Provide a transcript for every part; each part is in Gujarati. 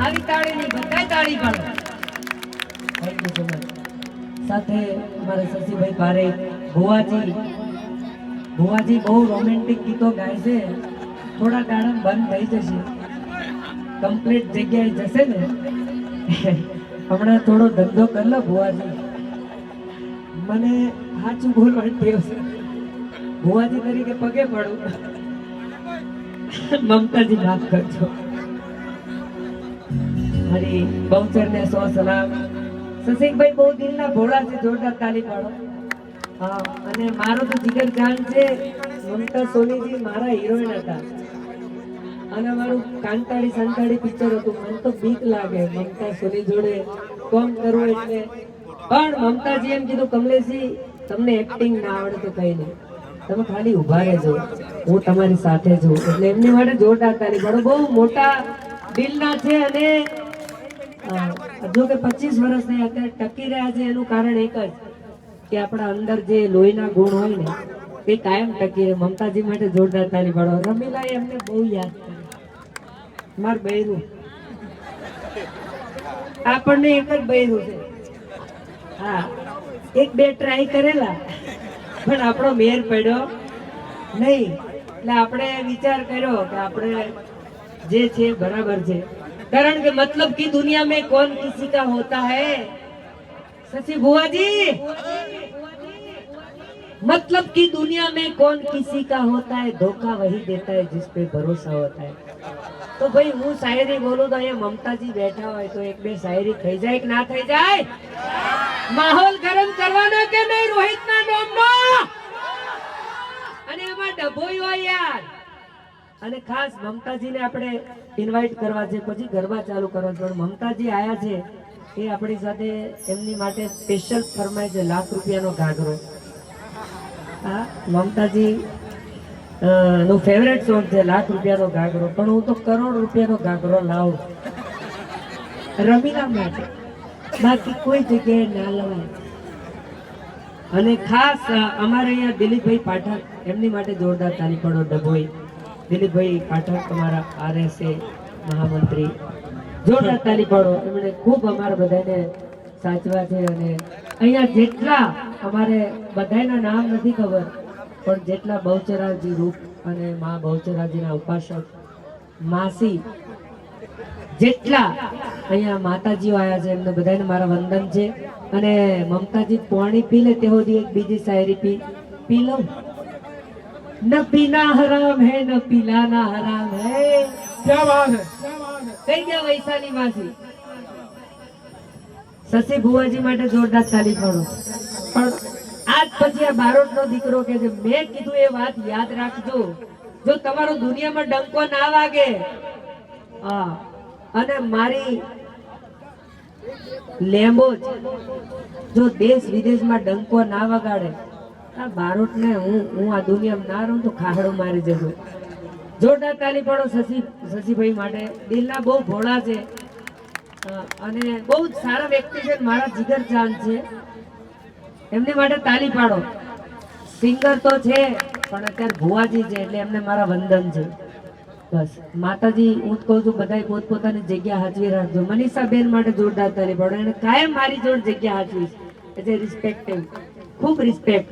આવી તાળી નહીં, બધાય તાળી પાડો. Thank you so much. સાથે અમારા શશીભાઈ પારેખ, ભુવાજી બહુ રોમેન્ટિક ગીતો ગાય છે. થોડા દાડા બંધ થઈ જશે, કમ્પ્લીટ જગ્યાએ જશે ને. હમણાં થોડો ધંધો કરી લો ભુવાજી. મને સાચું બોલવાનું ટેવ છે. ભુવાજી તરીકે પગે પડું. મમતાજી માફ કરજો. હરી બહુચર ને 100 સલામ. શશીભાઈ બહુ દિલના ભોળા છે, જોરદાર તાલી પાડો. હા, અને મારો તો જીગર જાન છે. મમતા સોનીજી મારા હિરોઈન હતા, અને મારું કાંતાળી સંતાળી પિક્ચર હતું. મને તો બીક લાગે મમતા સોની જોડે કોમ કરવું એટલે. પણ મમતાજી એમ કીધું, કમલેશજી તમને એક્ટિંગ ના આવડે તો કઈ નહીં, તમે ખાલી ઉભા રહેજો, હું તમારી સાથે છું. એટલે એમની માટે જોરદાર તાળી પાડો. બહુ મોટા દિલના છે, અને જો કે 25 વર્ષથી અત્યારે ટકી રહ્યા છે. એનું કારણ એક જ કે આપણા અંદર જે લોહીના ગુણ હોય ને એ કાયમ ટકી રહે. મમતાજી માટે જોરદાર તાળી પાડો. રમીલા એમને બહુ યાદ કરે. માર બૈરું આપણને એક જ બૈરું છે. હા, એક બે ટ્રાય કરેલા પણ આપણો મેર પડ્યો નહીં. એટલે આપણે વિચાર કર્યો કે આપણે જે છે બરાબર છે. कारण के मतलब की दुनिया में कौन किसी का होता है शशि बुआजी, मतलब की दुनिया में कौन किसी का होता है, धोखा वही देता है जिस पे भरोसा होता है. तो भाई હું શાયરી બોલું તો અહીંયા મમતાજી બેઠા હોય તો એક બે શાયરી થઈ જાય કે ના થઈ જાય? માહોલ ગરમ કરવાનો કે નહીં રોહિતના નામનો? અને એમાં ડભોઈ હોય યાર. અને ખાસ મમતાજીને આપણે ઇન્વાઇટ કરવા છે, પછી ગરબા ચાલુ કરવા છે. મમતાજી આયા છે એ આપણી સાથે, એમની માટે સ્પેશિયલ ફરમાય છે ₹1,00,000નો ઘાઘરો. હા, મમતાજી નો ફેવરેટ સોંગ છે ₹1,00,000નો ઘાઘરો. પણ હું તો ₹1,00,00,000નો ઘાઘરો લાવું રમીલા માટે, બાકી કોઈ જગ્યાએ ના લવાય. અને ખાસ અમારે અહીંયા દિલીપભાઈ પાઠક, એમની માટે જોરદાર તાળી પાડો. ડભોઈ દિલીપભાઈ પાઠક અમારા RSA મહામંત્રી, જોરદાર તાળી પાડો. એમણે ખૂબ અમારા બધાને સાચવા છે. અને અહીંયા જેટલા અમારે બધાના નામ નથી ખબર, પણ જેટલા બહુચરાજી રૂપ અને મા બહુચરાજીના ઉપાસક માસી, જેટલા અહીંયા માતાજીઓ આવ્યા છે એમને બધાને મારા વંદન છે. અને મમતાજી પાણી પી લે તે સુધી એક બીજી શાયરી પી લઉં. न पीना हराम है न पिलाना हराम है. क्या बात है, कई क्या वैशाली मासी. શશી ભુવાજી માટે જોરદાર તાળી પાડો. પણ આજ પછી આ બારોટનો દીકરો કે છે, મેં કીધું એ વાત યાદ રાખજો. જો તમારો દુનિયામાં ડંકો ના વાગે, હા, અને મારી લેમ્બો જો દેશ વિદેશમાં ડંકો ના વગાડે, આ બારોટ ને હું આ દુનિયામાં ના રહું તો ખાહડો મારી જજો. જોરદાર તાળી પાડો શશીભાઈ માટે. દિલના બહુ ભોળા છે અને બહુ જ સારા વ્યક્તિ છે, મારા જીગર જાન છે. એમની માટે તાળી પાડો. સિંગર તો છે પણ અત્યારે ભુવાજી છે એટલે એમને મારા વંદન છે. બસ માતાજી, હું જ કહું છું બધાય પોતપોતાની જગ્યા હાચવી રાખજો. મનીષાબેન માટે જોરદાર તાળી પાડો. એને કાયમ મારી જોડ જગ્યા હાચવીશ. એટલે રિસ્પેક્ટિવ, ખૂબ રિસ્પેક્ટ.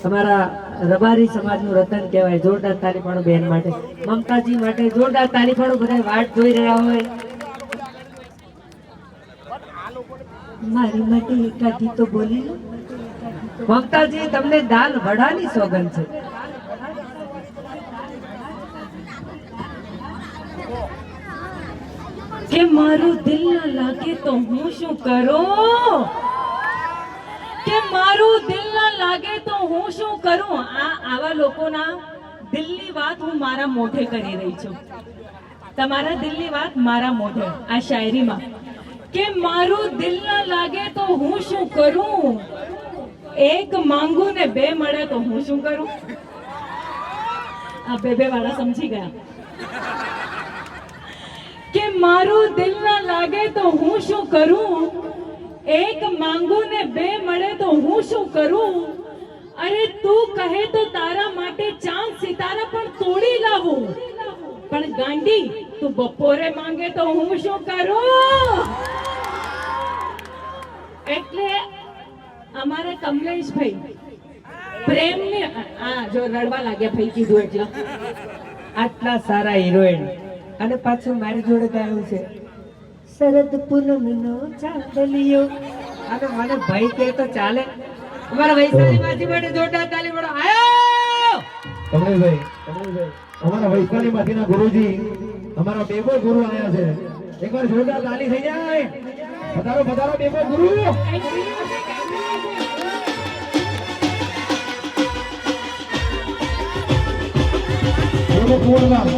અમારા રબારી સમાજનું રતન કહેવાય. જોરદાર તાળી પાડો બેન માટે. મમતાજી માટે જોરદાર તાળી પાડો. બધા વાટ જોઈ રહ્યા હોય. મારી માટે એકાદી તો બોલી લો. મમતાજી, તમને દાલ વડાની સોગંદ છે. કે મારું દિલ ના લાગે તો હું શું કરું, કે મારું દિલ ના લાગે તો હું શું કરું. આવા લોકોના દિલની વાત હું મારા મોઢે કરી રહી છું. તમારા દિલની વાત મારા મોઢે આ શાયરીમાં. કે મારું દિલ ના લાગે તો હું શું કરું, એક માંગુ ને બે મળે તો હું શું કરું. આ બે વાળા સમજી ગયા. કે મારું દિલ ના લાગે તો હું શું કરું, એક માંગુ ને બે મળે તો હું શું કરું. અરે તું કહે તો તારા માટે ચાંદ સિતારા પણ તોડી લાવું, પણ ગાંડી તું બપોરે માંગે તો હું શું કરું? એટલે અમારે કમલેશભાઈ પ્રેમને જો રડવા લાગ્યા ભાઈ કીધું એટલે આટલા સારા હિરોઈન અને પાછું મારી જોડે ગાયું છે શરદ પૂનમનો ચાંદલિયો. અને મને ભાઈ કે તો ચાલે. અમારા વૈશાલી માજી માટે જોરદાર તાલી પાડો. આયો કમલેશભાઈ, અમારા વૈશાલી માંથીના ગુરુજી, અમારા બેબો ગુરુ આયા છે. એકવાર જોરદાર તાલી થઈ જાય. પધારો પધારો બેબો ગુરુ. બેબો કુંવરલાલ.